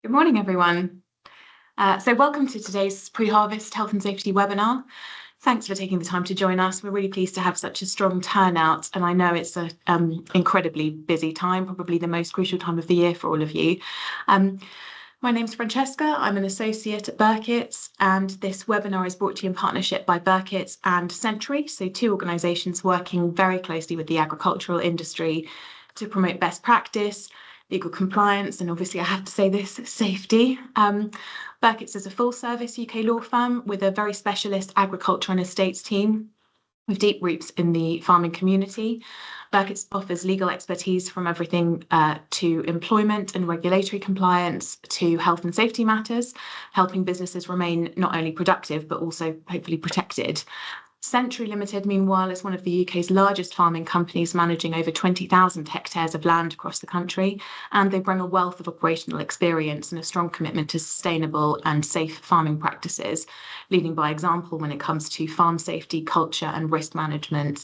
Good morning, everyone. Welcome to today's pre-harvest health and safety webinar. Thanks for taking the time to join us. We're really pleased to have such a strong turnout, and I know it's an incredibly busy time, probably the most crucial time of the year for all of you. My name's Francesca. I'm an associate at Birketts, and this webinar is brought to you in partnership by Birketts and Sentry, so two organisations working very closely with the agricultural industry to promote best practice, legal compliance, and obviously I have to say this, safety. Birketts is a full-service UK law firm with a very specialist agriculture and estates team with deep roots in the farming community. Birketts offers legal expertise from everything to employment and regulatory compliance to health and safety matters, helping businesses remain not only productive but also hopefully protected. Sentry Limited, meanwhile, is one of the UK's largest farming companies, managing over 20,000 hectares of land across the country, and they bring a wealth of operational experience and a strong commitment to sustainable and safe farming practices, leading by example when it comes to farm safety, culture and risk management.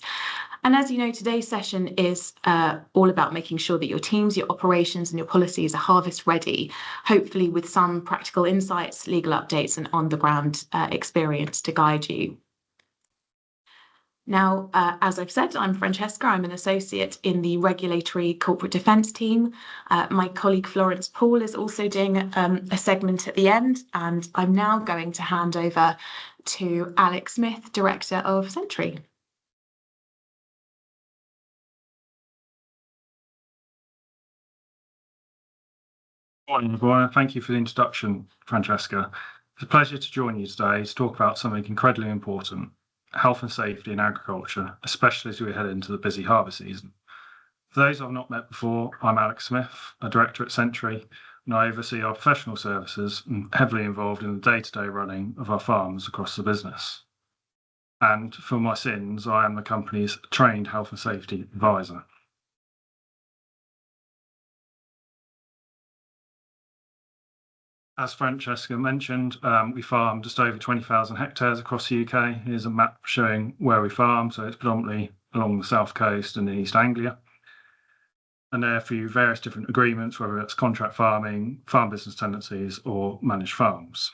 And as you know, today's session is all about making sure that your teams, your operations and your policies are harvest ready, hopefully with some practical insights, legal updates and on-the-ground experience to guide you. Now, as I've said, I'm Francesca. I'm an associate in the regulatory corporate defence team. My colleague Florence is also doing a segment at the end, and I'm now going to hand over to Alec Smith, Director of Sentry. Morning, everyone. Thank you for the introduction, Francesca. It's a pleasure to join you today to talk about something incredibly important: health and safety in agriculture, especially as we head into the busy harvest season. For those I've not met before, I'm Alec Smith, a director at Sentry, and I oversee our professional services and heavily involved in the day-to-day running of our farms across the business. And for my sins, I am the company's trained health and safety advisor. As Francesca mentioned, we farm just over 20,000 hectares across the UK. Here's a map showing where we farm, so it's predominantly along the south coast and in East Anglia. And there are through various different agreements, whether it's contract farming, farm business tenancies, or managed farms.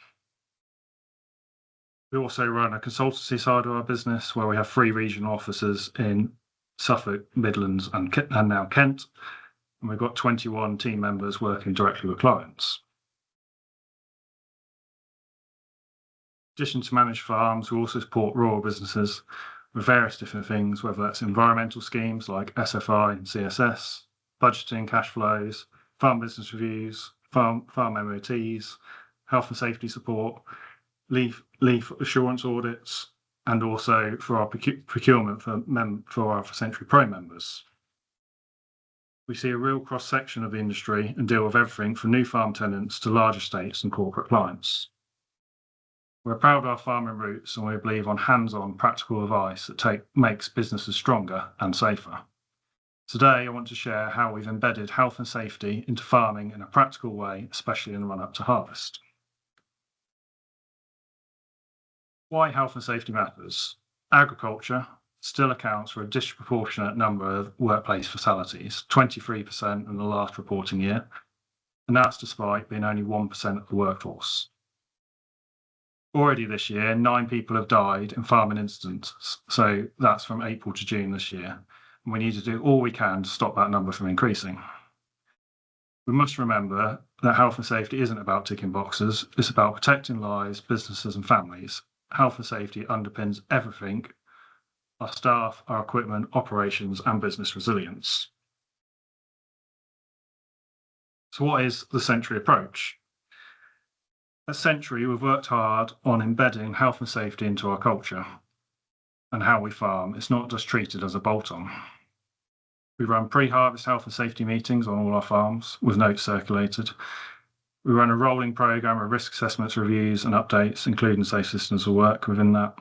We also run a consultancy side of our business where we have 3 regional offices in Suffolk, Midlands, and now Kent. And we've got 21 team members working directly with clients. In addition to managed farms, we also support rural businesses with various different things, whether that's environmental schemes like SFI and CSS, budgeting, cash flows, farm business reviews, farm MOTs, health and safety support, leaf assurance audits, and also for our procurement for our Sentry Pro members. We see a real cross-section of the industry and deal with everything from new farm tenants to large estates and corporate clients. We're proud of our farming roots, and we believe on hands-on practical advice that makes businesses stronger and safer. Today, I want to share how we've embedded health and safety into farming in a practical way, especially in the run-up to harvest. Why health and safety matters. Agriculture still accounts for a disproportionate number of workplace fatalities, 23% in the last reporting year, and that's despite being only 1% of the workforce. Already this year, 9 people have died in farming incidents, so that's from April to June this year, and we need to do all we can to stop that number from increasing. We must remember that health and safety isn't about ticking boxes, it's about protecting lives, businesses and families. Health and safety underpins everything: our staff, our equipment, operations and business resilience. So what is the Sentry approach? At Sentry, we've worked hard on embedding health and safety into our culture and how we farm. It's not just treated as a bolt-on. We run pre-harvest health and safety meetings on all our farms with notes circulated. We run a rolling programme of risk assessments, reviews and updates, including safe systems of work within that.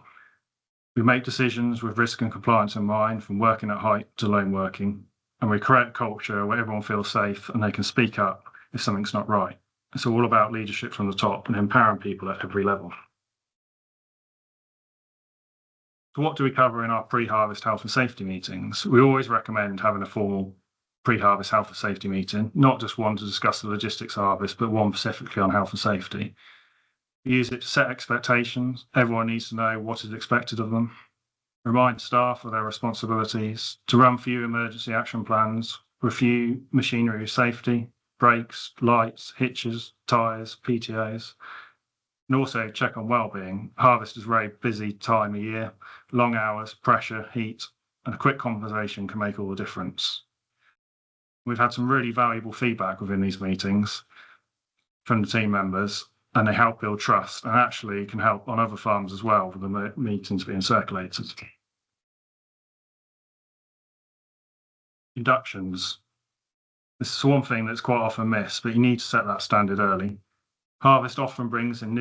We make decisions with risk and compliance in mind, from working at height to lone working, and we create a culture where everyone feels safe and they can speak up if something's not right. It's all about leadership from the top and empowering people at every level. So what do we cover in our pre-harvest health and safety meetings? We always recommend having a formal pre-harvest health and safety meeting, not just one to discuss the logistics of harvest, but one specifically on health and safety. Use it to set expectations. Everyone needs to know what is expected of them. Remind staff of their responsibilities, to run few emergency action plans, review machinery safety, brakes, lights, hitches, tyres, PTOs, and also check on well-being. Harvest is a very busy time of year, long hours, pressure, heat, and a quick conversation can make all the difference. We've had some really valuable feedback within these meetings from the team members, and they help build trust and actually can help on other farms as well with the meetings being circulated. Inductions. This is one thing that's quite often missed, but you need to set that standard early. Harvest often brings in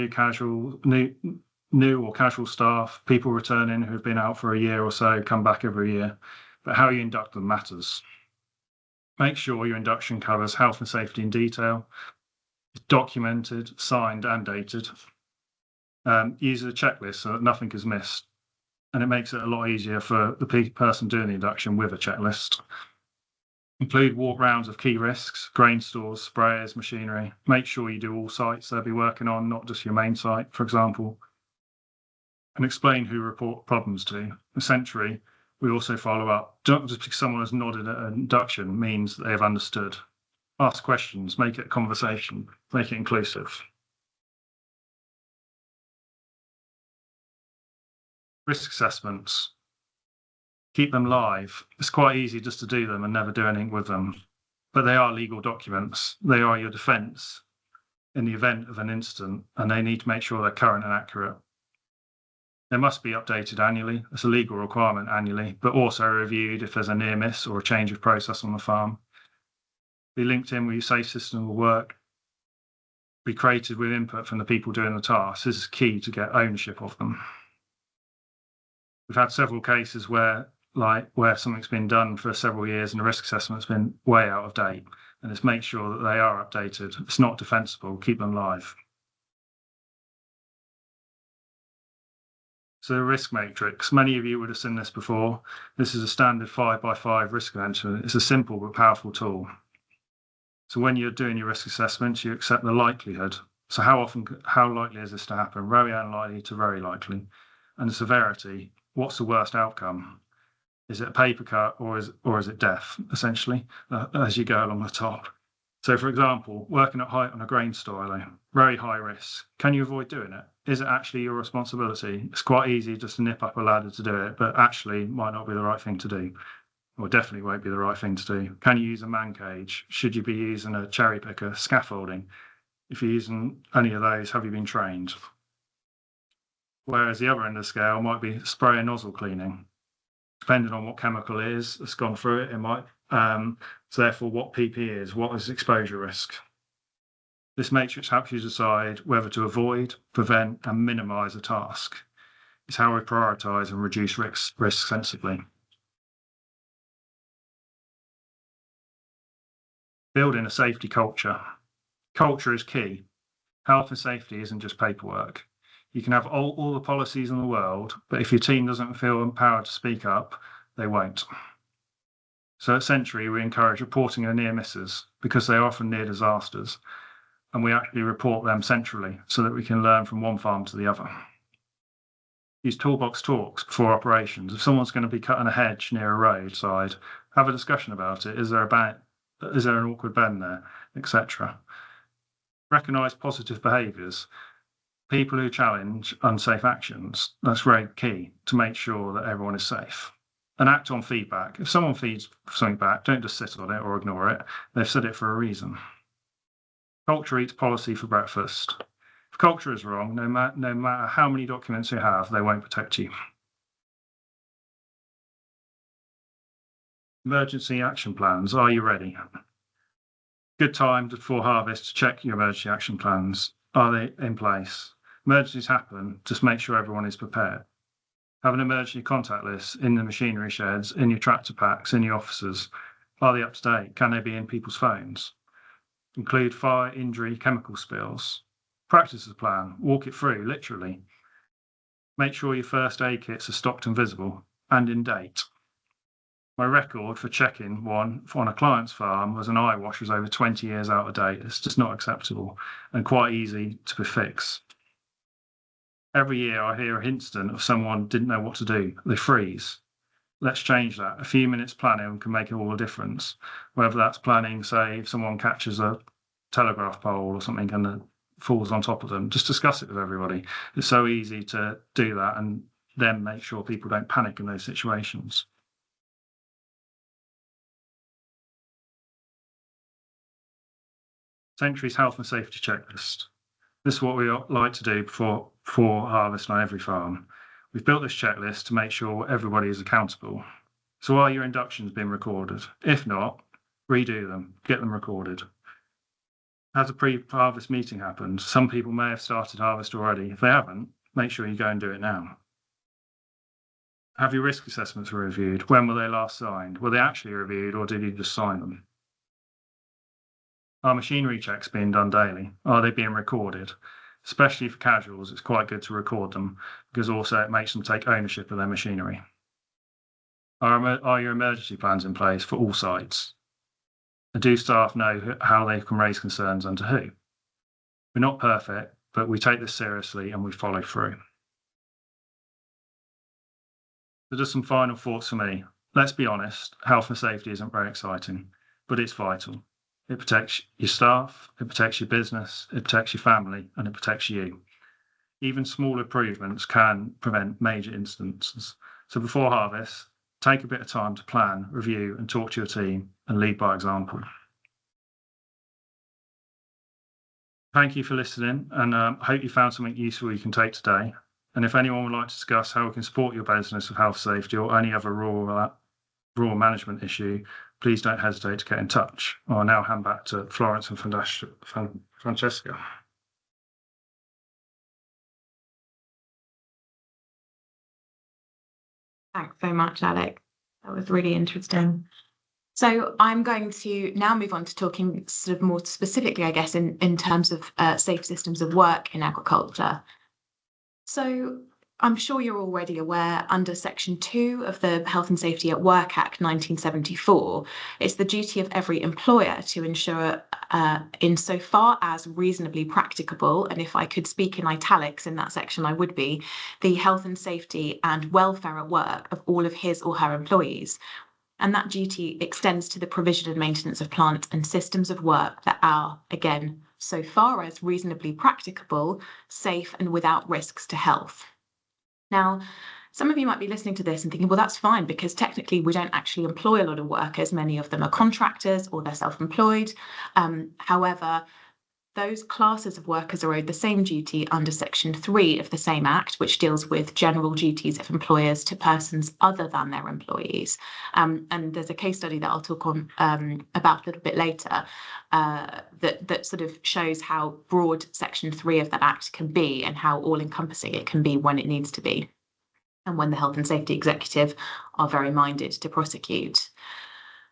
new or casual staff, people returning who have been out for a year or so, come back every year, but how you induct them matters. Make sure your induction covers health and safety in detail, is documented, signed and dated. Use a checklist so that nothing is missed, and it makes it a lot easier for the person doing the induction with a checklist. Include walk rounds of key risks, grain stores, sprayers, machinery. Make sure you do all sites they'll be working on, not just your main site, for example. And explain who report problems to. Essentially, we also follow up. Not just because someone has nodded at an induction means that they have understood. Ask questions, make it a conversation, make it inclusive. Risk assessments. Keep them live. It's quite easy just to do them and never do anything with them, but they are legal documents. They are your defence in the event of an incident, and they need to make sure they're current and accurate. They must be updated annually. It's a legal requirement annually, but also reviewed if there's a near miss or a change of process on the farm. Be linked in with your safe system will work. Be created with input from the people doing the tasks. This is key to get ownership of them. We've had several cases where something's been done for several years and the risk assessment's been way out of date, and it's make sure that they are updated. It's not defensible, keep them live. So the risk matrix, many of you would have seen this before. This is a standard 5x5 risk management. It's a simple but powerful tool. So when you're doing your risk assessment, you accept the likelihood. So how likely is this to happen? Very unlikely to very likely. And the severity, what's the worst outcome? Is it a paper cut or is it death, essentially, as you go along the top? So, for example, working at height on a grain silo, very high risk. Can you avoid doing it? Is it actually your responsibility? It's quite easy just to nip up a ladder to do it, but actually might not be the right thing to do, or definitely won't be the right thing to do. Can you use a man cage? Should you be using a cherry picker, scaffolding? If you're using any of those, have you been trained? Whereas the other end of the scale might be spray and nozzle cleaning. Depending on what chemical it is that's gone through it, it might. So therefore, what PP is, what is exposure risk? This matrix helps you decide whether to avoid, prevent, and minimise a task. It's how we prioritise and reduce risk sensibly. Building a safety culture. Culture is key. Health and safety isn't just paperwork. You can have all the policies in the world, but if your team doesn't feel empowered to speak up, they won't. So at Sentry, we encourage reporting of near misses because they are often near disasters, and we actually report them centrally so that we can learn from one farm to the other. Use toolbox talks before operations. If someone's going to be cutting a hedge near a roadside, have a discussion about it. Is there an awkward bend there, etc. Recognise positive behaviours. People who challenge unsafe actions, that's very key to make sure that everyone is safe. And act on feedback. If someone feeds something back, don't just sit on it or ignore it. They've said it for a reason. Culture eats policy for breakfast. If culture is wrong, no matter how many documents you have, they won't protect you. Emergency action plans. Are you ready? Good time before harvest to check your emergency action plans. Are they in place? Emergencies happen, just make sure everyone is prepared. Have an emergency contact list in the machinery sheds, in your tractor packs, in your offices. Are they up to date? Can they be in people's phones? Include fire, injury, chemical spills. Practice a plan, walk it through, literally. Make sure your first aid kits are stocked and visible, and in date. My record for checking one on a client's farm was an eye wash was over 20 years out of date. It's just not acceptable and quite easy to be fixed. Every year I hear an incident of someone didn't know what to do. They freeze. Let's change that. A few minutes planning can make all the difference. Whether that's planning, say, if someone catches a telegraph pole or something and it falls on top of them, just discuss it with everybody. It's so easy to do that and then make sure people don't panic in those situations. Sentry's health and safety checklist. This is what we like to do before harvest on every farm. We've built this checklist to make sure everybody is accountable. So are your inductions being recorded? If not, redo them, get them recorded. Has a pre-harvest meeting happened? Some people may have started harvest already. If they haven't, make sure you go and do it now. Have your risk assessments reviewed? When were they last signed? Were they actually reviewed or did you just sign them? Are machinery checks being done daily? Are they being recorded? Especially for casuals, it's quite good to record them because also it makes them take ownership of their machinery. Are your emergency plans in place for all sites? And do staff know how they can raise concerns and to who? We're not perfect, but we take this seriously and we follow through. So just some final thoughts for me. Let's be honest, health and safety isn't very exciting, but it's vital. It protects your staff, it protects your business, it protects your family, and it protects you. Even small improvements can prevent major incidents. So before harvest, take a bit of time to plan, review, and talk to your team and lead by example. Thank you for listening, and I hope you found something useful you can take today. And if anyone would like to discuss how we can support your business with health safety or any other rural management issue, please don't hesitate to get in touch. I'll now hand back to Florence and Francesca. Thanks so much, Alec. That was really interesting. So I'm going to now move on to talking sort of more specifically, I guess, in terms of safe systems of work in agriculture. So I'm sure you're already aware, under Section 2 of the Health and Safety at Work Act 1974, it's the duty of every employer to ensure, insofar as reasonably practicable, and if I could speak in italics in that section, I would be, the health and safety and welfare at work of all of his or her employees. And that duty extends to the provision and maintenance of plant and systems of work that are, again, so far as reasonably practicable, safe and without risks to health. Now, some of you might be listening to this and thinking, well, that's fine, because technically we don't actually employ a lot of workers. Many of them are contractors or they're self-employed. However, those classes of workers are owed the same duty under Section 3 of the same Act, which deals with general duties of employers to persons other than their employees. And there's a case study that I'll talk on about a little bit later that sort of shows how broad Section 3 of that Act can be and how all-encompassing it can be when it needs to be, and when the Health and Safety Executive are very minded to prosecute.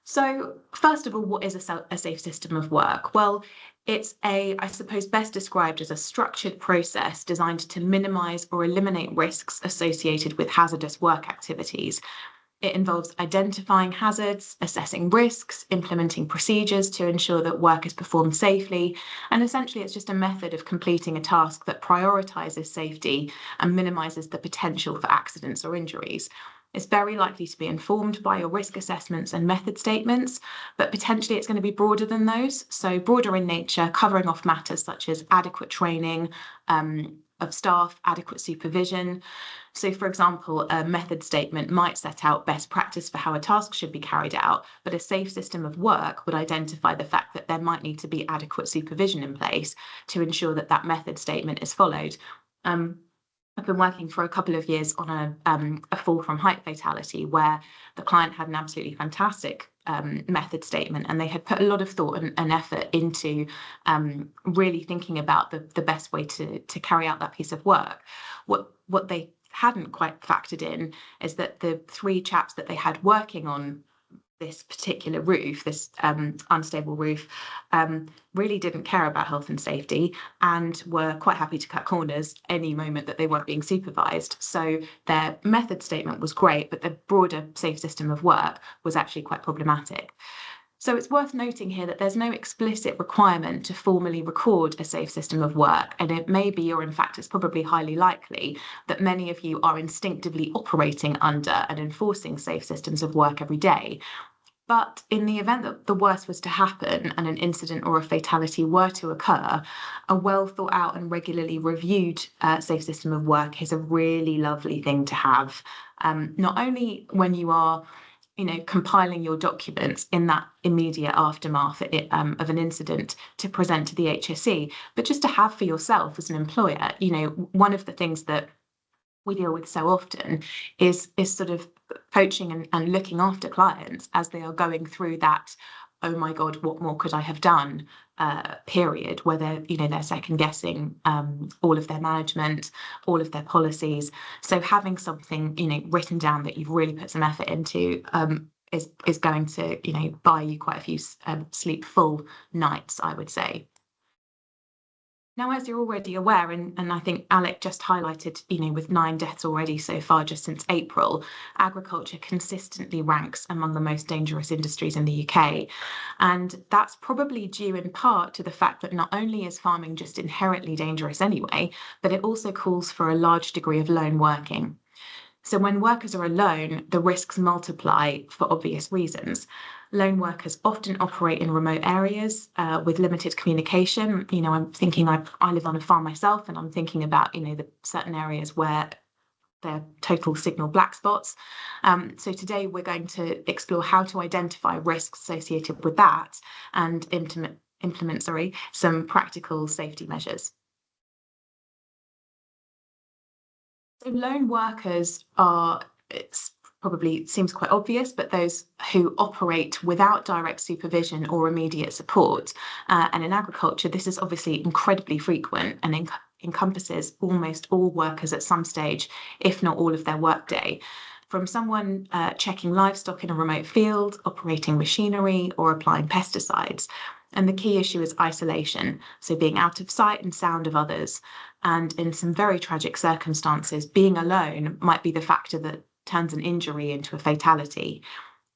So first of all, what is a safe system of work? Well, it's I suppose, best described as a structured process designed to minimise or eliminate risks associated with hazardous work activities. It involves identifying hazards, assessing risks, implementing procedures to ensure that work is performed safely, and essentially it's just a method of completing a task that prioritises safety and minimises the potential for accidents or injuries. It's very likely to be informed by your risk assessments and method statements, but potentially it's going to be broader than those. So broader in nature, covering off matters such as adequate training of staff, adequate supervision. So, for example, a method statement might set out best practice for how a task should be carried out, but a safe system of work would identify the fact that there might need to be adequate supervision in place to ensure that that method statement is followed. I've been working for a couple of years on a fall from height fatality where the client had an absolutely fantastic method statement, and they had put a lot of thought and effort into really thinking about the best way to carry out that piece of work. What they hadn't quite factored in is that the three chaps that they had working on this particular roof, this unstable roof, really didn't care about health and safety and were quite happy to cut corners any moment that they weren't being supervised. So their method statement was great, but the broader safe system of work was actually quite problematic. So it's worth noting here that there's no explicit requirement to formally record a safe system of work, and it may be, or in fact it's probably highly likely, that many of you are instinctively operating under and enforcing safe systems of work every day. But in the event that the worst was to happen and an incident or a fatality were to occur, a well thought out and regularly reviewed safe system of work is a really lovely thing to have. Not only when you are compiling your documents in that immediate aftermath of an incident to present to the HSE, but just to have for yourself as an employer. One of the things that we deal with so often is sort of coaching and looking after clients as they are going through that, oh my God, what more could I have done period, where they're second guessing all of their management, all of their policies. So having something written down that you've really put some effort into is going to buy you quite a few sleepful nights, I would say. Now, as you're already aware, and I think Alec just highlighted, with 9 deaths already so far just since April, agriculture consistently ranks among the most dangerous industries in the UK. And that's probably due in part to the fact that not only is farming just inherently dangerous anyway, but it also calls for a large degree of lone working. So when workers are alone, the risks multiply for obvious reasons. Lone workers often operate in remote areas with limited communication. I'm thinking I live on a farm myself, and I'm thinking about, the certain areas where there are total signal black spots. So today we're going to explore how to identify risks associated with that and implement some practical safety measures. So lone workers are, it's probably seems quite obvious, but those who operate without direct supervision or immediate support. And in agriculture, this is obviously incredibly frequent and encompasses almost all workers at some stage, if not all of their workday. From someone checking livestock in a remote field, operating machinery, or applying pesticides. And the key issue is isolation, so being out of sight and sound of others. And in some very tragic circumstances, being alone might be the factor that turns an injury into a fatality.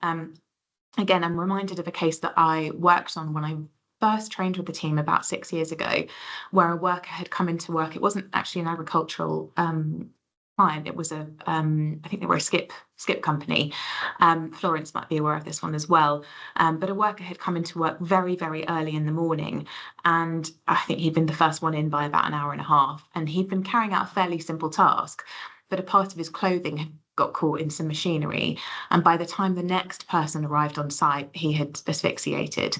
Again, I'm reminded of a case that I worked on when I first trained with the team about 6 years ago, where a worker had come into work. It wasn't actually an agricultural client. It was I think they were a skip company. Florence might be aware of this one as well. But a worker had come into work very, very early in the morning, and I think he'd been the first one in by about an hour and a half, and he'd been carrying out a fairly simple task, but a part of his clothing had got caught in some machinery, and by the time the next person arrived on site, he had asphyxiated.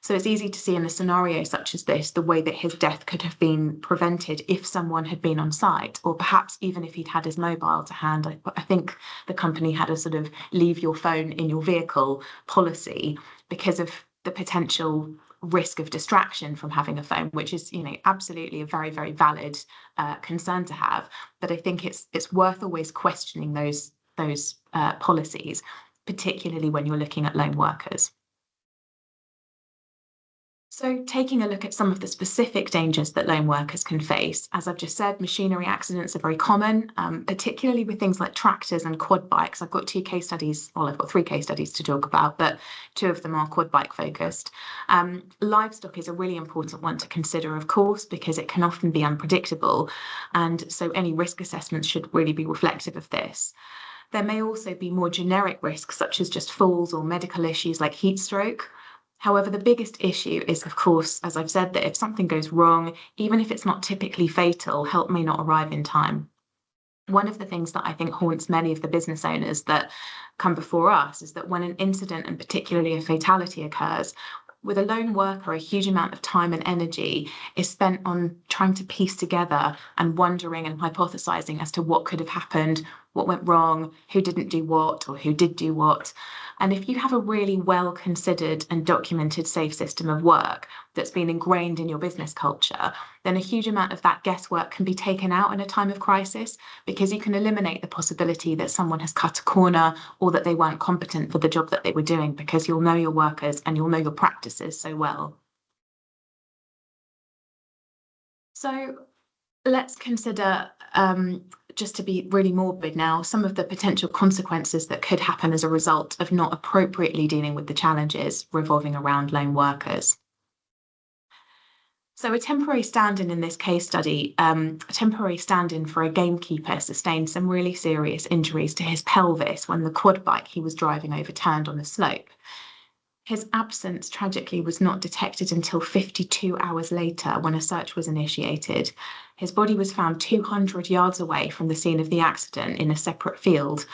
So it's easy to see in a scenario such as this, the way that his death could have been prevented if someone had been on site, or perhaps even if he'd had his mobile to hand. I think the company had a sort of leave your phone in your vehicle policy because of the potential risk of distraction from having a phone, which is, absolutely a very, very valid concern to have. But I think it's worth always questioning those policies, particularly when you're looking at lone workers. So taking a look at some of the specific dangers that lone workers can face, as I've just said, machinery accidents are very common, particularly with things like tractors and quad bikes. I've got 3 case studies to talk about, but 2 of them are quad bike focused. Livestock is a really important one to consider, of course, because it can often be unpredictable. And so any risk assessments should really be reflective of this. There may also be more generic risks, such as just falls or medical issues like heat stroke. However, the biggest issue is, of course, as I've said, that if something goes wrong, even if it's not typically fatal, help may not arrive in time. One of the things that I think haunts many of the business owners that come before us is that when an incident, and particularly a fatality, occurs, with a lone worker, a huge amount of time and energy is spent on trying to piece together and wondering and hypothesizing as to what could have happened, what went wrong, who didn't do what, or who did do what. And if you have a really well considered and documented safe system of work that's been ingrained in your business culture, then a huge amount of that guesswork can be taken out in a time of crisis, because you can eliminate the possibility that someone has cut a corner or that they weren't competent for the job that they were doing, because you'll know your workers and you'll know your practices so well. So let's consider, just to be really morbid now, some of the potential consequences that could happen as a result of not appropriately dealing with the challenges revolving around lone workers. So a temporary stand-in in this case study, a temporary stand-in for a gamekeeper sustained some really serious injuries to his pelvis when the quad bike he was driving overturned on a slope. His absence, tragically, was not detected until 52 hours later when a search was initiated. His body was found 200 yards away from the scene of the accident in a separate field.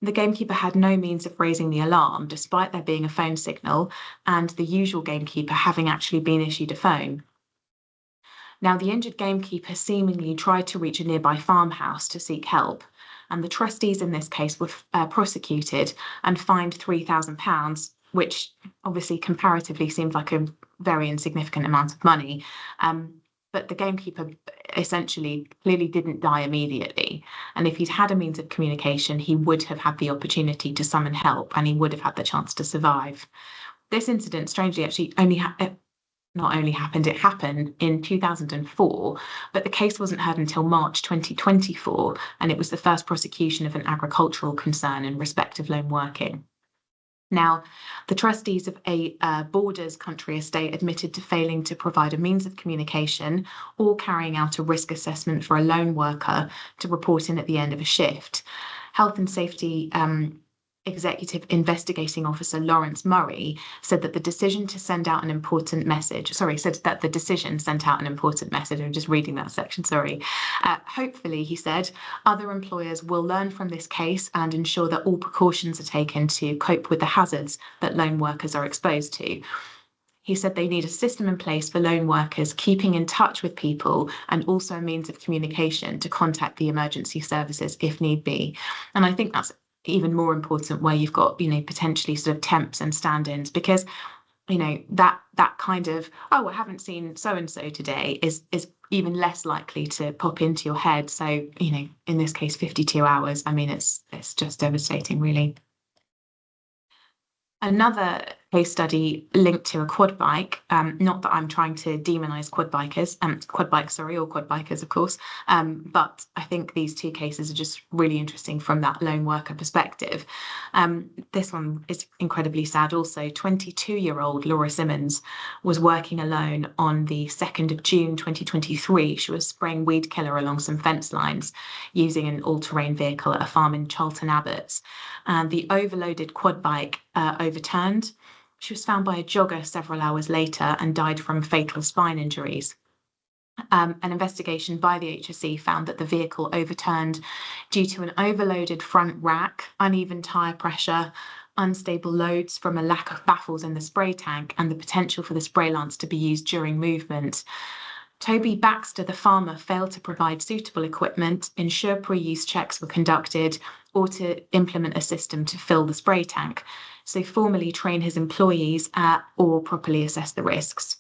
The gamekeeper had no means of raising the alarm, despite there being a phone signal and the usual gamekeeper having actually been issued a phone. Now, the injured gamekeeper seemingly tried to reach a nearby farmhouse to seek help, and the trustees in this case were prosecuted and fined £3,000, which obviously comparatively seemed like a very insignificant amount of money. But the gamekeeper essentially clearly didn't die immediately. And if he'd had a means of communication, he would have had the opportunity to summon help, and he would have had the chance to survive. This incident, strangely, actually it happened in 2004, but the case wasn't heard until March 2024, and it was the first prosecution of an agricultural concern in respect of lone working. Now, the trustees of a Borders country estate admitted to failing to provide a means of communication or carrying out a risk assessment for a lone worker to report in at the end of a shift. Health and Safety Executive Investigating Officer Florence Murray said that the decision sent out an important message. I'm just reading that section, sorry. Hopefully, he said, other employers will learn from this case and ensure that all precautions are taken to cope with the hazards that lone workers are exposed to. He said they need a system in place for lone workers keeping in touch with people, and also a means of communication to contact the emergency services if need be. And I think that's even more important where you've got, potentially sort of temps and stand-ins, because, that kind of, oh, I haven't seen so-and-so today is even less likely to pop into your head. So, in this case, 52 hours, it's just devastating, really. Another case study linked to a quad bike, not that I'm trying to demonize quad bikers, of course, but I think these two cases are just really interesting from that lone worker perspective. This one is incredibly sad also. 22-year-old Laura Simmons was working alone on the 2nd of June 2023. She was spraying weed killer along some fence lines using an all-terrain vehicle at a farm in Charlton Abbotts, and the overloaded quad bike overturned. She was found by a jogger several hours later and died from fatal spine injuries. An investigation by the HSE found that the vehicle overturned due to an overloaded front rack, uneven tyre pressure, unstable loads from a lack of baffles in the spray tank, and the potential for the spray lance to be used during movement. Toby Baxter, the farmer, failed to provide suitable equipment, ensure pre-use checks were conducted, or to implement a system to fill the spray tank, so formally train his employees or properly assess the risks.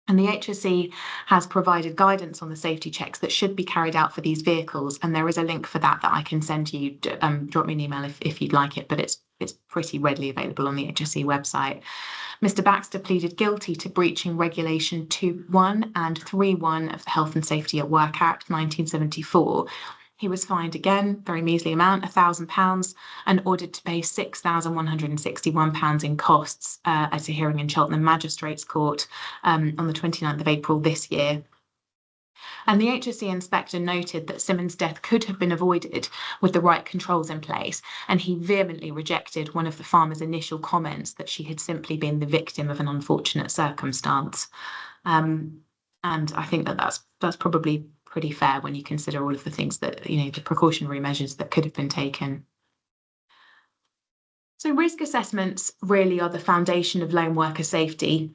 And the HSE has provided guidance on the safety checks that should be carried out for these vehicles, and there is a link for that I can send you. Drop me an email if you'd like it, but it's pretty readily available on the HSE website. Mr. Baxter pleaded guilty to breaching Regulation 2.1 and 3.1 of the Health and Safety at Work Act 1974. He was fined again, very measly amount, £1,000, and ordered to pay £6,161 in costs at a hearing in Cheltenham Magistrates Court on the 29th of April this year. And the HSE inspector noted that Simmons' death could have been avoided with the right controls in place, and he vehemently rejected one of the farmer's initial comments that she had simply been the victim of an unfortunate circumstance. And I think that's probably pretty fair when you consider all of the things that, the precautionary measures that could have been taken. So risk assessments really are the foundation of lone worker safety.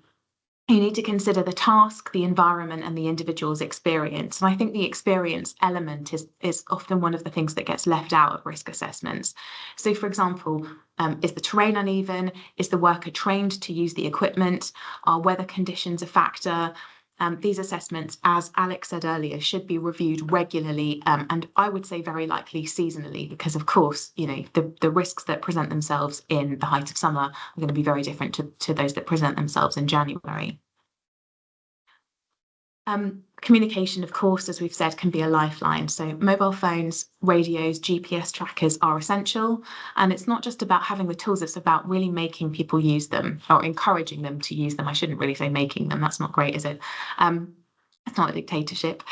You need to consider the task, the environment, and the individual's experience. And I think the experience element is often one of the things that gets left out of risk assessments. So, for example, is the terrain uneven? Is the worker trained to use the equipment? Are weather conditions a factor? These assessments, as Alec said earlier, should be reviewed regularly, and I would say very likely seasonally, because of course, the risks that present themselves in the height of summer are going to be very different to those that present themselves in January. Communication, of course, as we've said, can be a lifeline. So mobile phones, radios, GPS trackers are essential. And it's not just about having the tools, it's about really making people use them or encouraging them to use them. I shouldn't really say making them. That's not great, is it? It's not a dictatorship.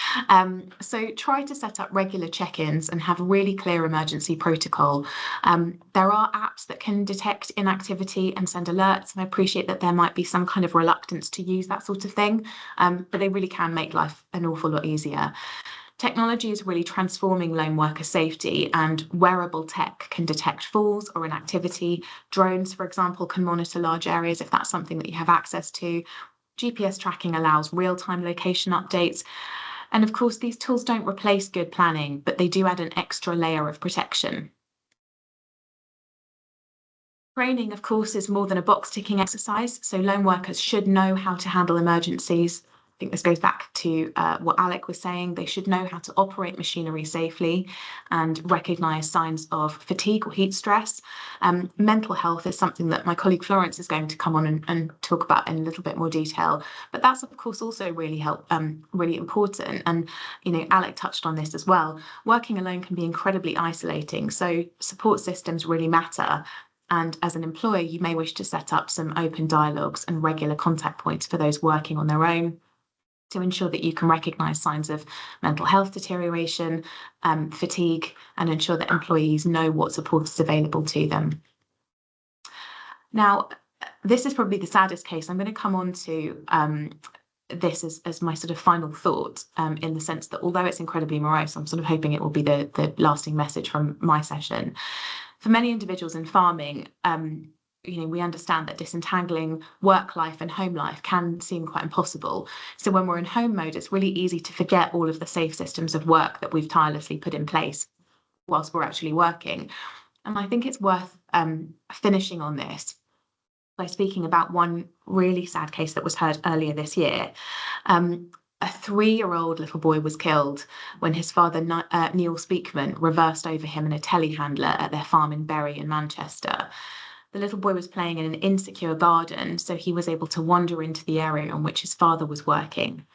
So try to set up regular check-ins and have a really clear emergency protocol. There are apps that can detect inactivity and send alerts, and I appreciate that there might be some kind of reluctance to use that sort of thing, but they really can make life an awful lot easier. Technology is really transforming lone worker safety, and wearable tech can detect falls or inactivity. Drones, for example, can monitor large areas if that's something that you have access to. GPS tracking allows real-time location updates. And of course, these tools don't replace good planning, but they do add an extra layer of protection. Training, of course, is more than a box-ticking exercise, so lone workers should know how to handle emergencies. I think this goes back to what Alec was saying. They should know how to operate machinery safely and recognise signs of fatigue or heat stress. Mental health is something that my colleague Florence is going to come on and talk about in a little bit more detail. But that's, of course, also really really important. And, Alec touched on this as well. Working alone can be incredibly isolating. So support systems really matter. And as an employer, you may wish to set up some open dialogues and regular contact points for those working on their own, to ensure that you can recognise signs of mental health deterioration, fatigue, and ensure that employees know what support is available to them. Now, this is probably the saddest case. I'm going to come on to this as my sort of final thought, in the sense that although it's incredibly morose, I'm sort of hoping it will be the lasting message from my session. For many individuals in farming, we understand that disentangling work life and home life can seem quite impossible. So when we're in home mode, it's really easy to forget all of the safe systems of work that we've tirelessly put in place whilst we're actually working. And I think it's worth finishing on this by speaking about one really sad case that was heard earlier this year. A 3-year-old little boy was killed when his father, Neil Speakman, reversed over him in a telehandler at their farm in Bury in Manchester. The little boy was playing in an insecure garden, so he was able to wander into the area on which his father was working.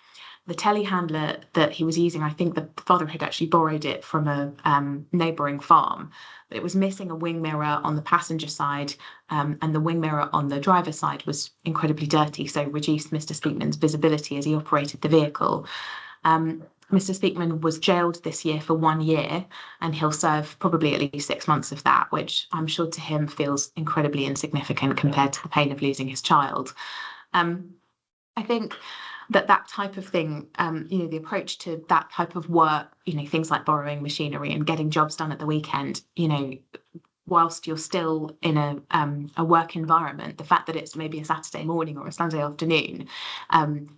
The telehandler that he was using, I think the father had actually borrowed it from a neighbouring farm, but it was missing a wing mirror on the passenger side, and the wing mirror on the driver's side was incredibly dirty, so reduced Mr. Speakman's visibility as he operated the vehicle. Mr. Speakman was jailed this year for 1 year, and he'll serve probably at least 6 months of that, which I'm sure to him feels incredibly insignificant compared to the pain of losing his child. I think that type of thing, the approach to that type of work, things like borrowing machinery and getting jobs done at the weekend, whilst you're still in a work environment, the fact that it's maybe a Saturday morning or a Sunday afternoon,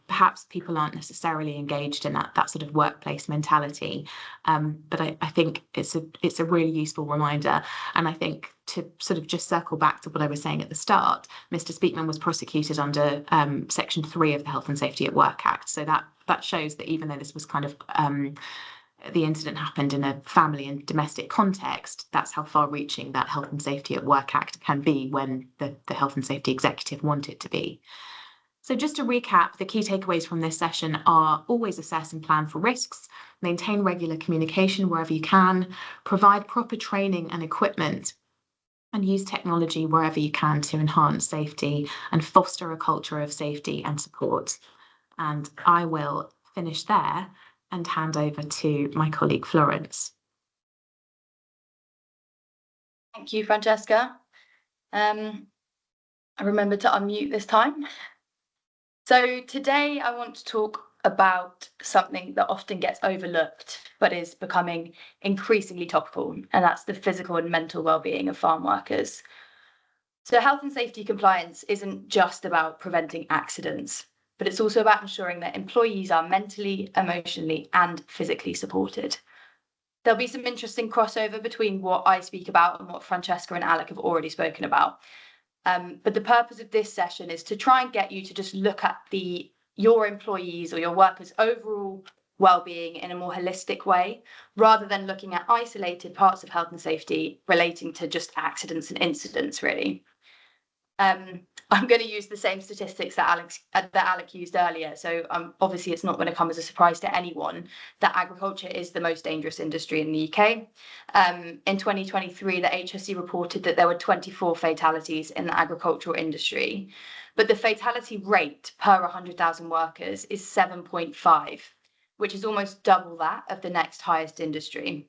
perhaps people aren't necessarily engaged in that sort of workplace mentality. But I think it's a really useful reminder. And I think to sort of just circle back to what I was saying at the start, Mr. Speakman was prosecuted under Section 3 of the Health and Safety at Work Act. So that shows that even though this was kind of the incident happened in a family and domestic context, that's how far-reaching that Health and Safety at Work Act can be when the Health and Safety Executive want it to be. So just to recap, the key takeaways from this session are: always assess and plan for risks, maintain regular communication wherever you can, provide proper training and equipment, and use technology wherever you can to enhance safety and foster a culture of safety and support. And I will finish there and hand over to my colleague Florence. Thank you, Francesca. I remembered to unmute this time. So today I want to talk about something that often gets overlooked but is becoming increasingly topical, and that's the physical and mental well-being of farm workers. So health and safety compliance isn't just about preventing accidents. but it's also about ensuring that employees are mentally, emotionally, and physically supported. There'll be some interesting crossover between what I speak about and what Francesca and Alec have already spoken about. But the purpose of this session is to try and get you to just look at your employees or your workers' overall well-being in a more holistic way, rather than looking at isolated parts of health and safety relating to just accidents and incidents, really. I'm going to use the same statistics that Alec used earlier. So obviously it's not going to come as a surprise to anyone that agriculture is the most dangerous industry in the UK. In 2023, the HSE reported that there were 24 fatalities in the agricultural industry, but the fatality rate per 100,000 workers is 7.5, which is almost double that of the next highest industry.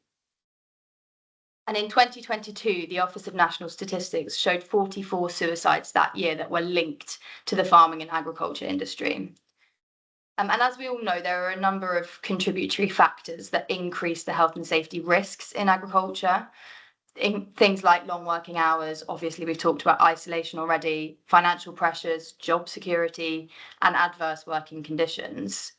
And in 2022, the Office of National Statistics showed 44 suicides that year that were linked to the farming and agriculture industry. And as we all know, there are a number of contributory factors that increase the health and safety risks in agriculture. Things like long working hours, obviously we've talked about isolation already, financial pressures, job security, and adverse working conditions.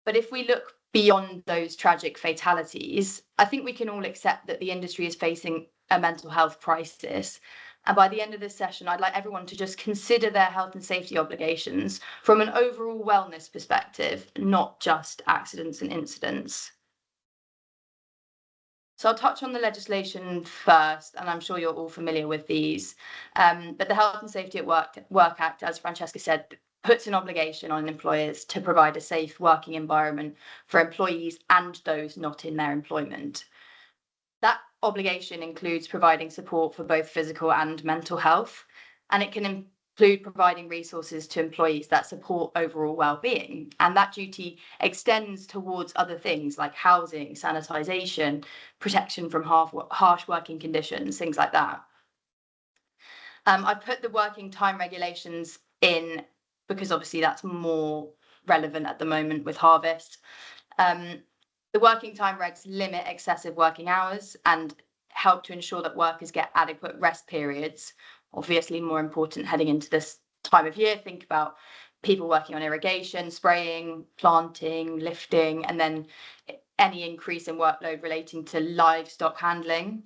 But if we look beyond those tragic fatalities, I think we can all accept that the industry is facing a mental health crisis. And by the end of this session, I'd like everyone to just consider their health and safety obligations from an overall wellness perspective, not just accidents and incidents. So I'll touch on the legislation first, and I'm sure you're all familiar with these. But the Health and Safety at Work Act, as Francesca said, puts an obligation on employers to provide a safe working environment for employees and those not in their employment. That obligation includes providing support for both physical and mental health, and it can include providing resources to employees that support overall well-being. And that duty extends towards other things like housing, sanitisation, protection from harsh working conditions, things like that. I put the working time regulations in because obviously that's more relevant at the moment with harvest. The working time regs limit excessive working hours and help to ensure that workers get adequate rest periods. Obviously more important heading into this time of year. Think about people working on irrigation, spraying, planting, lifting, and then any increase in workload relating to livestock handling.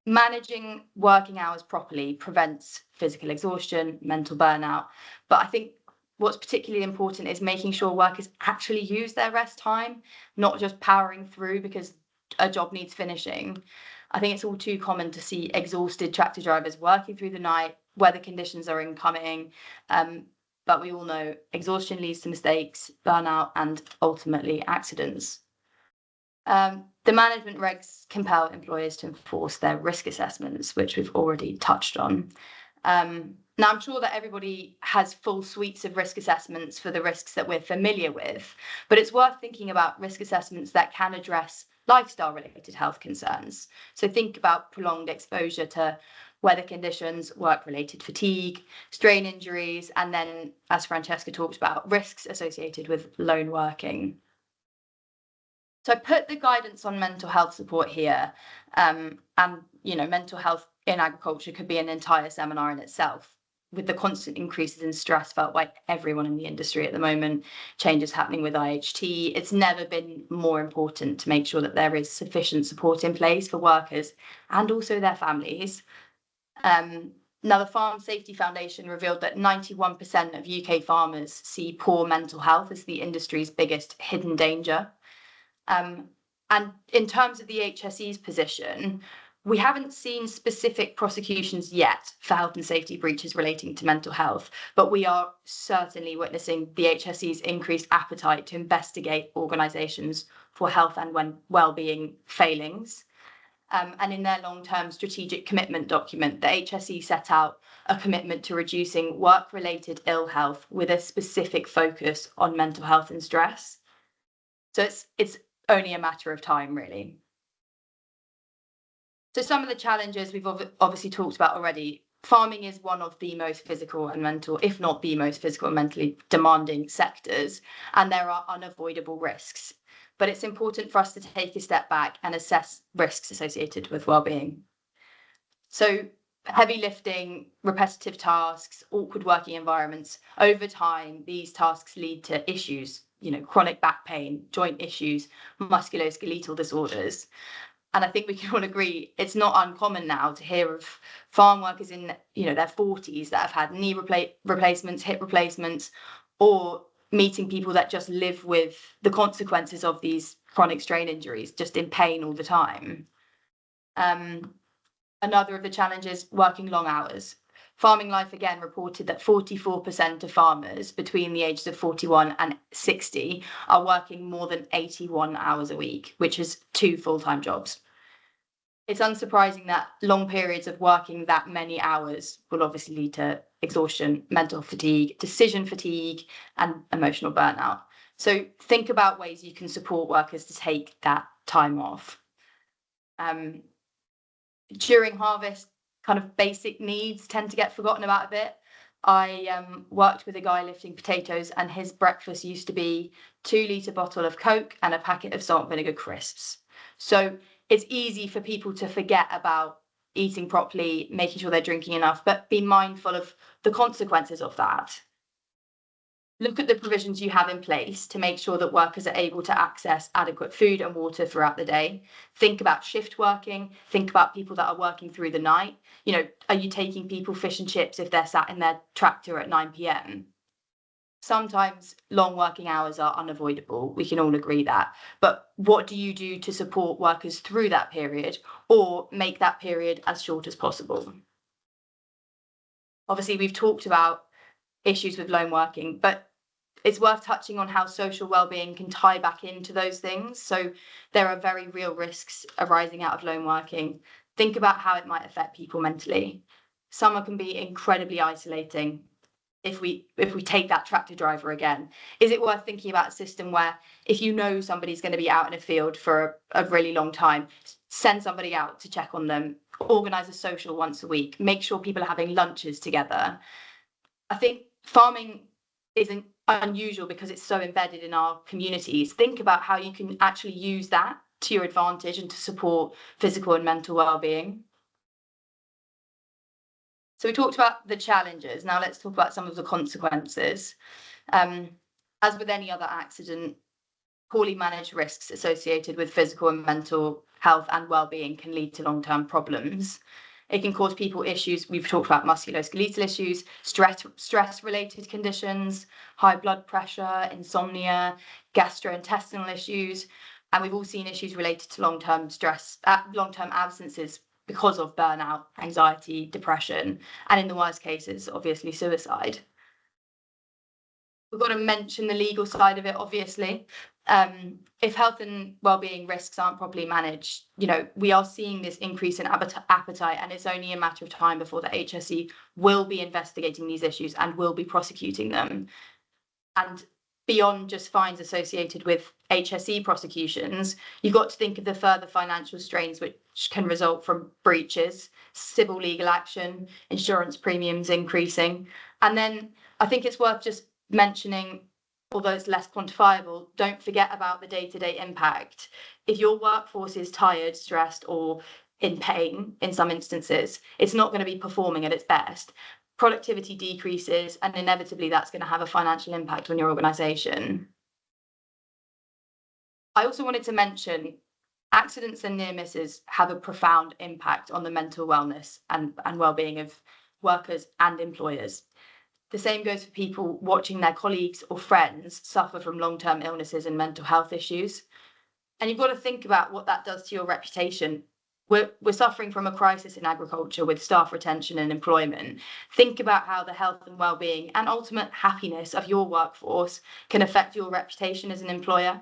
Managing working hours properly prevents physical exhaustion, mental burnout. But I think what's particularly important is making sure workers actually use their rest time, not just powering through because a job needs finishing. I think it's all too common to see exhausted tractor drivers working through the night, weather conditions are incoming, but we all know exhaustion leads to mistakes, burnout, and ultimately accidents. The management regs compel employers to enforce their risk assessments, which we've already touched on. Now, I'm sure that everybody has full suites of risk assessments for the risks that we're familiar with, but it's worth thinking about risk assessments that can address lifestyle-related health concerns. So think about prolonged exposure to weather conditions, work-related fatigue, strain injuries, and then, as Francesca talked about, risks associated with lone working. So I put the guidance on mental health support here, and mental health in agriculture could be an entire seminar in itself. With the constant increases in stress felt by everyone in the industry at the moment, changes happening with IHT, it's never been more important to make sure that there is sufficient support in place for workers and also their families. Now, the Farm Safety Foundation revealed that 91% of UK farmers see poor mental health as the industry's biggest hidden danger. And in terms of the HSE's position, we haven't seen specific prosecutions yet for health and safety breaches relating to mental health, but we are certainly witnessing the HSE's increased appetite to investigate organisations for health and well-being failings. And in their long-term strategic commitment document, the HSE set out a commitment to reducing work-related ill health with a specific focus on mental health and stress. So it's only a matter of time, really. So some of the challenges we've obviously talked about already. Farming is one of the most physical and mental, if not the most physical and mentally demanding sectors, and there are unavoidable risks. But it's important for us to take a step back and assess risks associated with well-being. So heavy lifting, repetitive tasks, awkward working environments. Over time, these tasks lead to issues, chronic back pain, joint issues, musculoskeletal disorders. And I think we can all agree it's not uncommon now to hear of farm workers in their 40s that have had knee replacements, hip replacements, or meeting people that just live with the consequences of these chronic strain injuries, just in pain all the time. Another of the challenges, working long hours. Farming Life again reported that 44% of farmers between the ages of 41 and 60 are working more than 81 hours a week, which is 2 full-time jobs. It's unsurprising that long periods of working that many hours will obviously lead to exhaustion, mental fatigue, decision fatigue, and emotional burnout. So think about ways you can support workers to take that time off. During harvest, kind of basic needs tend to get forgotten about a bit. I worked with a guy lifting potatoes, and his breakfast used to be 2-litre bottle of Coke and a packet of salt and vinegar crisps. So it's easy for people to forget about eating properly, making sure they're drinking enough, but be mindful of the consequences of that. Look at the provisions you have in place to make sure that workers are able to access adequate food and water throughout the day. Think about shift working. Think about people that are working through the night. Are you taking people fish and chips if they're sat in their tractor at 9 p.m? Sometimes long working hours are unavoidable. We can all agree that. But what do you do to support workers through that period, or make that period as short as possible? Obviously, we've talked about issues with lone working, but it's worth touching on how social well-being can tie back into those things. So there are very real risks arising out of lone working. Think about how it might affect people mentally. Summer can be incredibly isolating. If we take that tractor driver again, is it worth thinking about a system where if somebody's going to be out in a field for a really long time, send somebody out to check on them, organise a social once a week, make sure people are having lunches together? I think farming isn't unusual because it's so embedded in our communities. Think about how you can actually use that to your advantage and to support physical and mental well-being. So we talked about the challenges. Now let's talk about some of the consequences. As with any other accident, poorly managed risks associated with physical and mental health and well-being can lead to long-term problems. It can cause people issues. We've talked about musculoskeletal issues, stress-related conditions, high blood pressure, insomnia, gastrointestinal issues, and we've all seen issues related to long-term absences because of burnout, anxiety, depression, and in the worst cases, obviously suicide. We've got to mention the legal side of it, obviously. If health and well-being risks aren't properly managed, we are seeing this increase in appetite, and it's only a matter of time before the HSE will be investigating these issues and will be prosecuting them. And beyond just fines associated with HSE prosecutions, you've got to think of the further financial strains which can result from breaches, civil legal action, insurance premiums increasing. And then I think it's worth just mentioning, although it's less quantifiable, don't forget about the day-to-day impact. If your workforce is tired, stressed, or in pain in some instances, it's not going to be performing at its best. Productivity decreases, and inevitably that's going to have a financial impact on your organisation. I also wanted to mention accidents and near misses have a profound impact on the mental wellness and well-being of workers and employers. The same goes for people watching their colleagues or friends suffer from long-term illnesses and mental health issues. And you've got to think about what that does to your reputation. We're suffering from a crisis in agriculture with staff retention and employment. Think about how the health and well-being and ultimate happiness of your workforce can affect your reputation as an employer.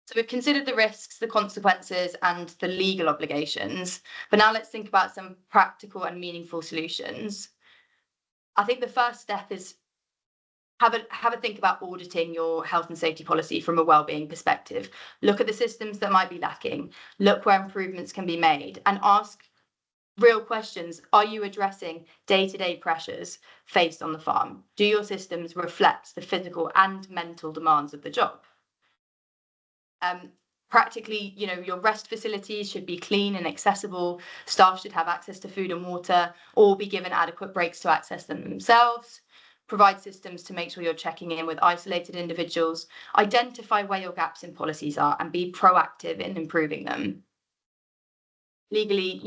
So we've considered the risks, the consequences, and the legal obligations. But now let's think about some practical and meaningful solutions. I think the first step is have a think about auditing your health and safety policy from a wellbeing perspective. Look at the systems that might be lacking. Look where improvements can be made, and ask real questions. Are you addressing day-to-day pressures faced on the farm? Do your systems reflect the physical and mental demands of the job? Practically, your rest facilities should be clean and accessible. Staff should have access to food and water, or be given adequate breaks to access them themselves. Provide systems to make sure you're checking in with isolated individuals. Identify where your gaps in policies are and be proactive in improving them. Legally,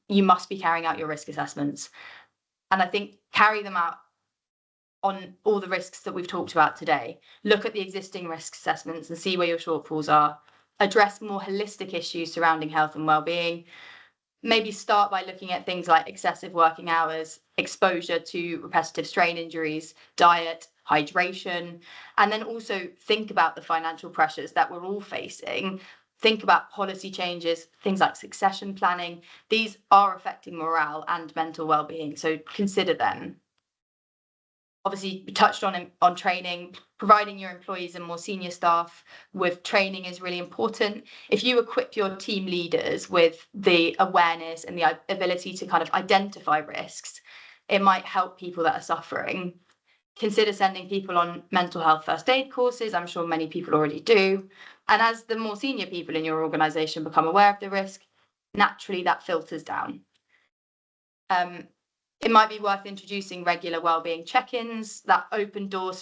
you must be carrying out your risk assessments. And I think carry them out on all the risks that we've talked about today. Look at the existing risk assessments and see where your shortfalls are. Address more holistic issues surrounding health and well-being. Maybe start by looking at things like excessive working hours, exposure to repetitive strain injuries, diet, hydration, and then also think about the financial pressures that we're all facing. Think about policy changes, things like succession planning. These are affecting morale and mental well-being, so consider them. Obviously, we touched on training. Providing your employees and more senior staff with training is really important. If you equip your team leaders with the awareness and the ability to kind of identify risks, it might help people that are suffering. Consider sending people on mental health first aid courses. I'm sure many people already do. And as the more senior people in your organisation become aware of the risk, naturally that filters down. It might be worth introducing regular wellbeing check-ins, that open door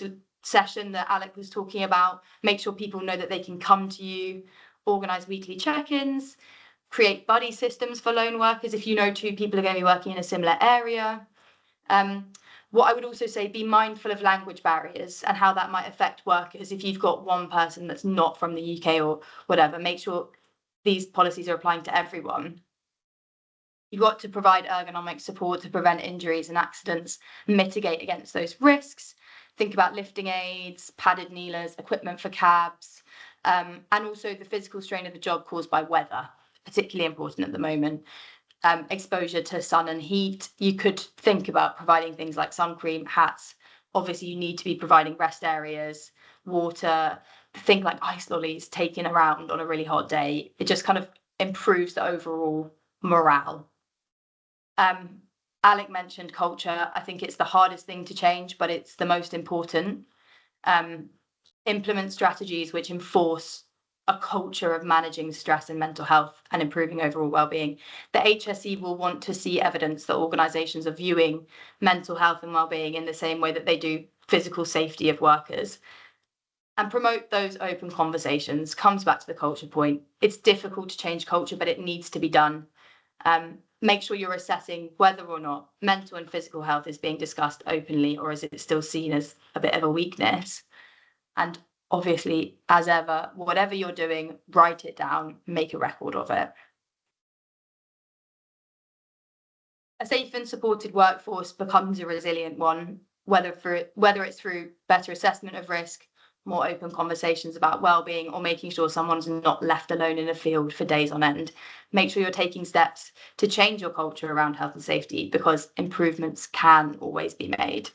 session that Alec was talking about. Make sure people know that they can come to you, organise weekly check-ins, create buddy systems for lone workers if you know 2 people are going to be working in a similar area. What I would also say, be mindful of language barriers and how that might affect workers. If you've got one person that's not from the UK or whatever, make sure these policies are applying to everyone. You've got to provide ergonomic support to prevent injuries and accidents, mitigate against those risks. Think about lifting aids, padded kneelers, equipment for cabs, and also the physical strain of the job caused by weather, particularly important at the moment. Exposure to sun and heat. You could think about providing things like sun cream, hats. Obviously, you need to be providing rest areas, water, think like ice lollies taken around on a really hot day. It just kind of improves the overall morale. Alec mentioned culture. I think it's the hardest thing to change, but it's the most important. Implement strategies which enforce a culture of managing stress and mental health and improving overall well-being. The HSE will want to see evidence that organisations are viewing mental health and well-being in the same way that they do physical safety of workers. And promote those open conversations. Comes back to the culture point. It's difficult to change culture, but it needs to be done. Make sure you're assessing whether or not mental and physical health is being discussed openly, or is it still seen as a bit of a weakness? And obviously, as ever, whatever you're doing, write it down, make a record of it. A safe and supported workforce becomes a resilient one, whether it's through better assessment of risk, more open conversations about well-being, or making sure someone's not left alone in a field for days on end. Make sure you're taking steps to change your culture around health and safety, because improvements can always be made.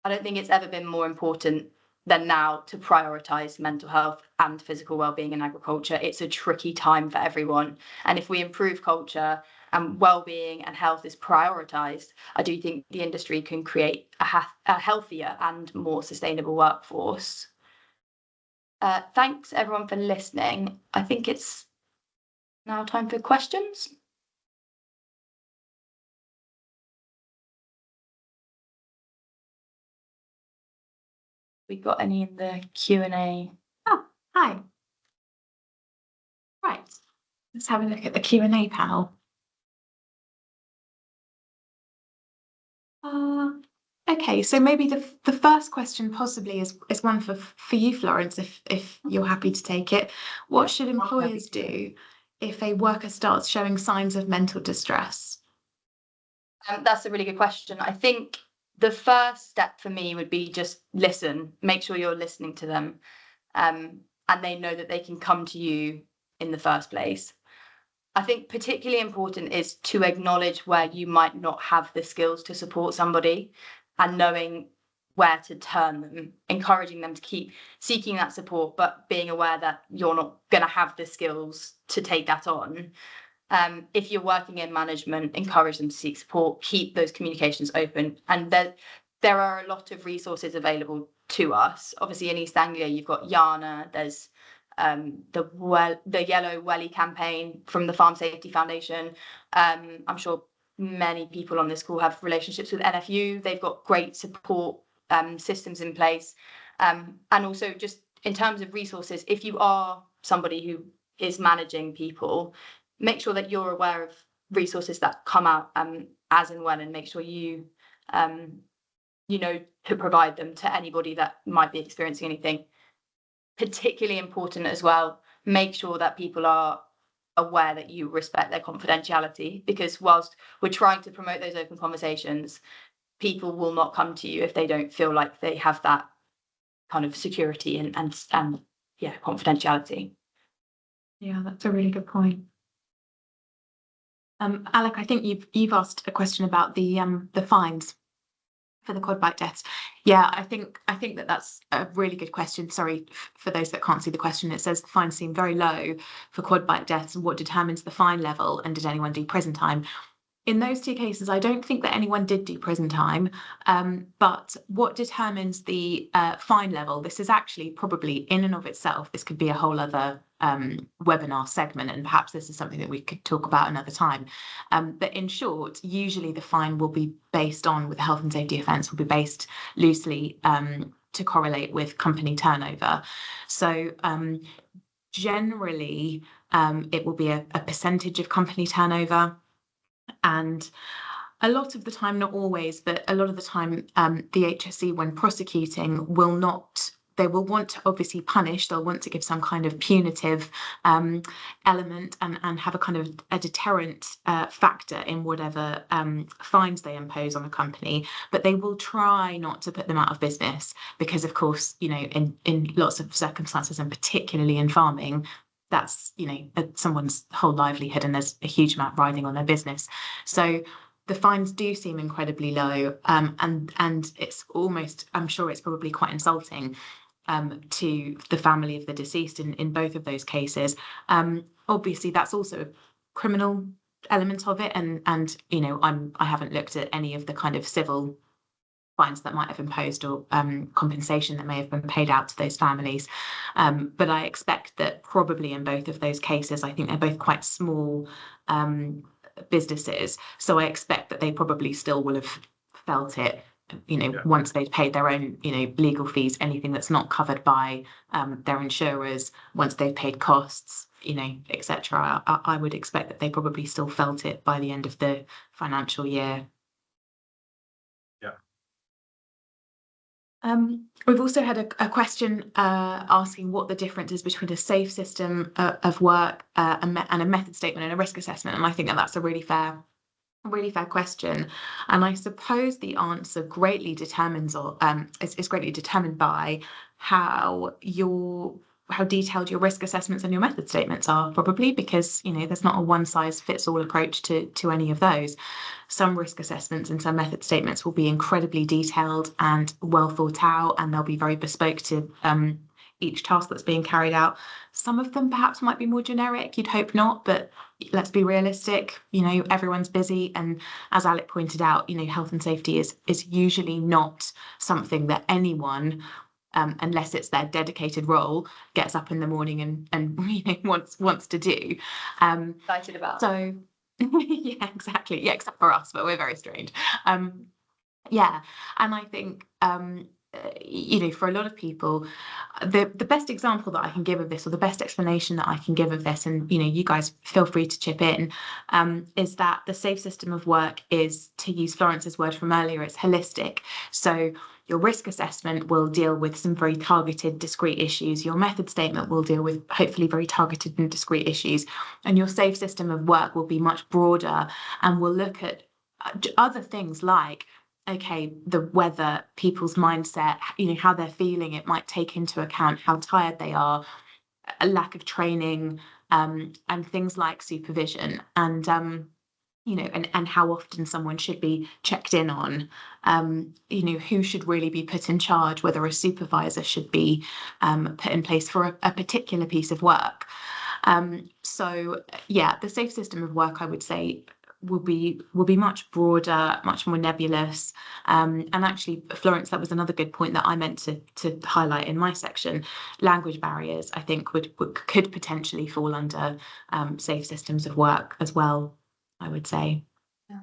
I don't think it's ever been more important than now to prioritise mental health and physical well-being in agriculture. It's a tricky time for everyone. And if we improve culture and well-being and health is prioritised, I do think the industry can create a healthier and more sustainable workforce. Thanks everyone for listening. I think it's now time for questions. We got any in the Q&A? Oh, hi. Right, let's have a look at the Q&A panel. Okay, so maybe the first question possibly is one for you, Florence, if you're happy to take it. What should employers do if a worker starts showing signs of mental distress? That's a really good question. I think the first step for me would be just listen, make sure you're listening to them, and they know that they can come to you in the first place. I think particularly important is to acknowledge where you might not have the skills to support somebody, and knowing where to turn them, encouraging them to keep seeking that support, but being aware that you're not going to have the skills to take that on. If you're working in management, encourage them to seek support, keep those communications open. And there are a lot of resources available to us. Obviously in East Anglia, you've got Yana, there's the Yellow Welly campaign from the Farm Safety Foundation. I'm sure many people on this call have relationships with NFU. They've got great support systems in place. And also just in terms of resources, if you are somebody who is managing people, make sure that you're aware of resources that come out as and when, and make sure you know to provide them to anybody that might be experiencing anything. Particularly important as well, make sure that people are aware that you respect their confidentiality, because whilst we're trying to promote those open conversations, people will not come to you if they don't feel like they have that kind of security and confidentiality. Yeah, that's a really good point. Alec, I think you've asked a question about the fines for the quad bike deaths. Yeah, I think that's a really good question. Sorry for those that can't see the question. It says the fines seem very low for quad bike deaths, and what determines the fine level, and did anyone do prison time? In those two cases, I don't think that anyone did do prison time, but what determines the fine level, this is actually probably in and of itself, this could be a whole other webinar segment, and perhaps this is something that we could talk about another time. But in short, usually the fine will be based on, with a health and safety offence, will be based loosely to correlate with company turnover. So generally, it will be a percentage of company turnover. And a lot of the time, not always, but a lot of the time, the HSE, when prosecuting, will want to obviously punish. They'll want to give some kind of punitive element and have a kind of a deterrent factor in whatever fines they impose on a company. But they will try not to put them out of business, because, of course, in lots of circumstances, and particularly in farming, that's someone's whole livelihood, and there's a huge amount riding on their business. So the fines do seem incredibly low, and it's almost, I'm sure it's probably quite insulting to the family of the deceased in both of those cases. Obviously, that's also a criminal element of it, and I haven't looked at any of the kind of civil fines that might have imposed, or compensation that may have been paid out to those families. But I expect that probably in both of those cases, I think they're both quite small businesses. So I expect that they probably still will have felt it, once they've paid their own, legal fees, anything that's not covered by their insurers, once they've paid costs, etc. I would expect that they probably still felt it by the end of the financial year. We've also had a question asking what the difference is between a safe system of work and a method statement and a risk assessment, and I think that's a really fair question. And I suppose the answer greatly determines, or is greatly determined by how detailed your risk assessments and your method statements are, probably, because there's not a one size fits all approach to any of those. Some risk assessments and some method statements will be incredibly detailed and well thought out, and they'll be very bespoke to each task that's being carried out. Some of them perhaps might be more generic. You'd hope not, but let's be realistic. Everyone's busy, and as Alec pointed out, health and safety is usually not something that anyone, unless it's their dedicated role, gets up in the morning and wants to do. Excited about. So yeah, exactly. Yeah, except for us, but we're very strange. Yeah, and I think for a lot of people, the best example that I can give of this, or the best explanation that I can give of this, and you guys feel free to chip in, is that the safe system of work is, to use Florence's word from earlier, it's holistic. So your risk assessment will deal with some very targeted, discrete issues. Your method statement will deal with hopefully very targeted and discrete issues. And your safe system of work will be much broader and will look at other things like, okay, the weather, people's mindset, how they're feeling. It might take into account how tired they are, a lack of training, and things like supervision, and and how often someone should be checked in on, who should really be put in charge, whether a supervisor should be put in place for a particular piece of work. So yeah, the safe system of work, I would say, will be much broader, much more nebulous. And actually, Florence, that was another good point that I meant to highlight in my section. Language barriers, I think, could potentially fall under safe systems of work as well, I would say. Yeah.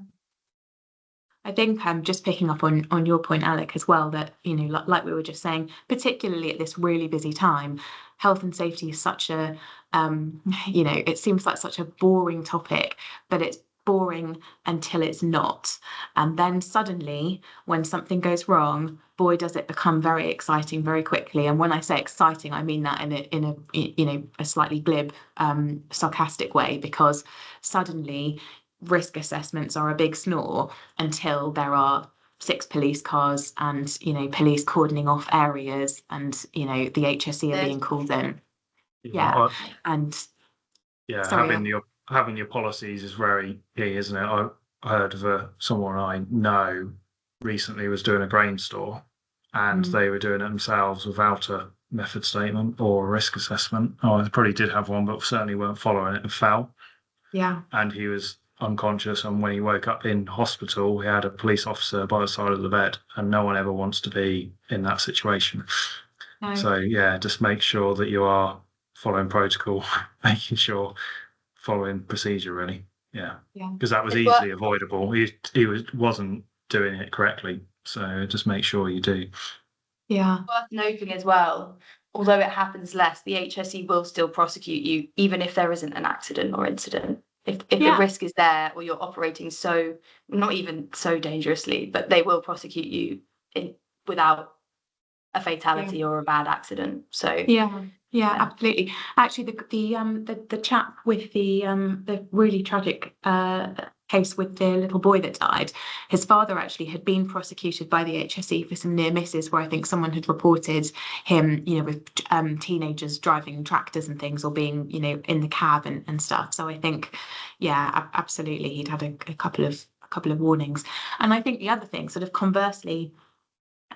I think just picking up on your point, Alec, as well, that, like we were just saying, particularly at this really busy time, health and safety is such a, it seems like such a boring topic, but it's boring until it's not. And then suddenly, when something goes wrong, boy, does it become very exciting very quickly. And when I say exciting, I mean that in a slightly glib, sarcastic way, because suddenly risk assessments are a big snore until there are 6 police cars and police cordoning off areas, and the HSE are being called in. Having your policies is very key, isn't it? I heard of someone I know recently was doing a grain store, and they were doing it themselves without a method statement or a risk assessment. They probably did have one, but certainly weren't following it and fell. Yeah. And he was unconscious, and when he woke up in hospital, he had a police officer by the side of the bed, and no one ever wants to be in that situation. No. So just make sure that you are following protocol, making sure following procedure, really. Because that was easily avoidable. He wasn't doing it correctly, so just make sure you do. Worth noting as well, although it happens less, the HSE will still prosecute you even if there isn't an accident or incident. If the risk is there, or you're operating not even so dangerously, but they will prosecute you without a fatality or a bad accident. So absolutely. Actually, the chap with the really tragic case with the little boy that died, his father actually had been prosecuted by the HSE for some near misses, where I think someone had reported him, with teenagers driving tractors and things, or being, in the cab and stuff. So I think, absolutely, he'd had a couple of warnings. And I think the other thing, sort of conversely,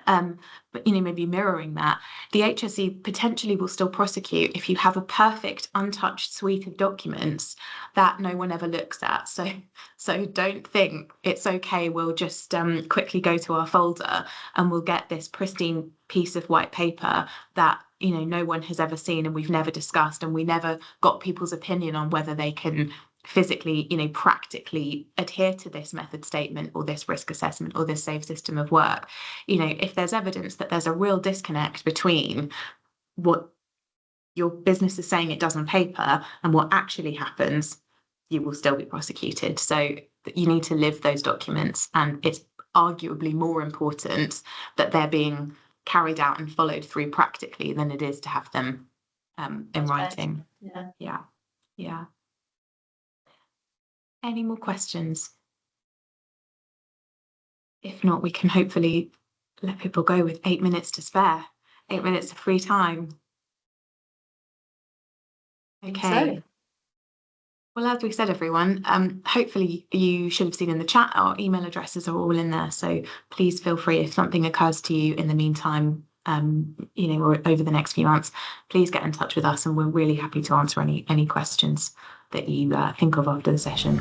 but maybe mirroring that, the HSE potentially will still prosecute if you have a perfect untouched suite of documents that no one ever looks at. So don't think it's okay, we'll just quickly go to our folder and we'll get this pristine piece of white paper that no one has ever seen and we've never discussed, and we never got people's opinion on whether they can physically, practically adhere to this method statement or this risk assessment or this safe system of work. If there's evidence that there's a real disconnect between what your business is saying it does on paper and what actually happens, you will still be prosecuted. So you need to live those documents, and it's arguably more important that they're being carried out and followed through practically than it is to have them in writing. Yeah. Any more questions? If not, we can hopefully let people go with 8 minutes to spare, 8 minutes of free time. Okay. Well, as we said, everyone, hopefully you should have seen in the chat, our email addresses are all in there. So please feel free, if something occurs to you in the meantime, or over the next few months, please get in touch with us, and we're really happy to answer any questions that you think of after the session.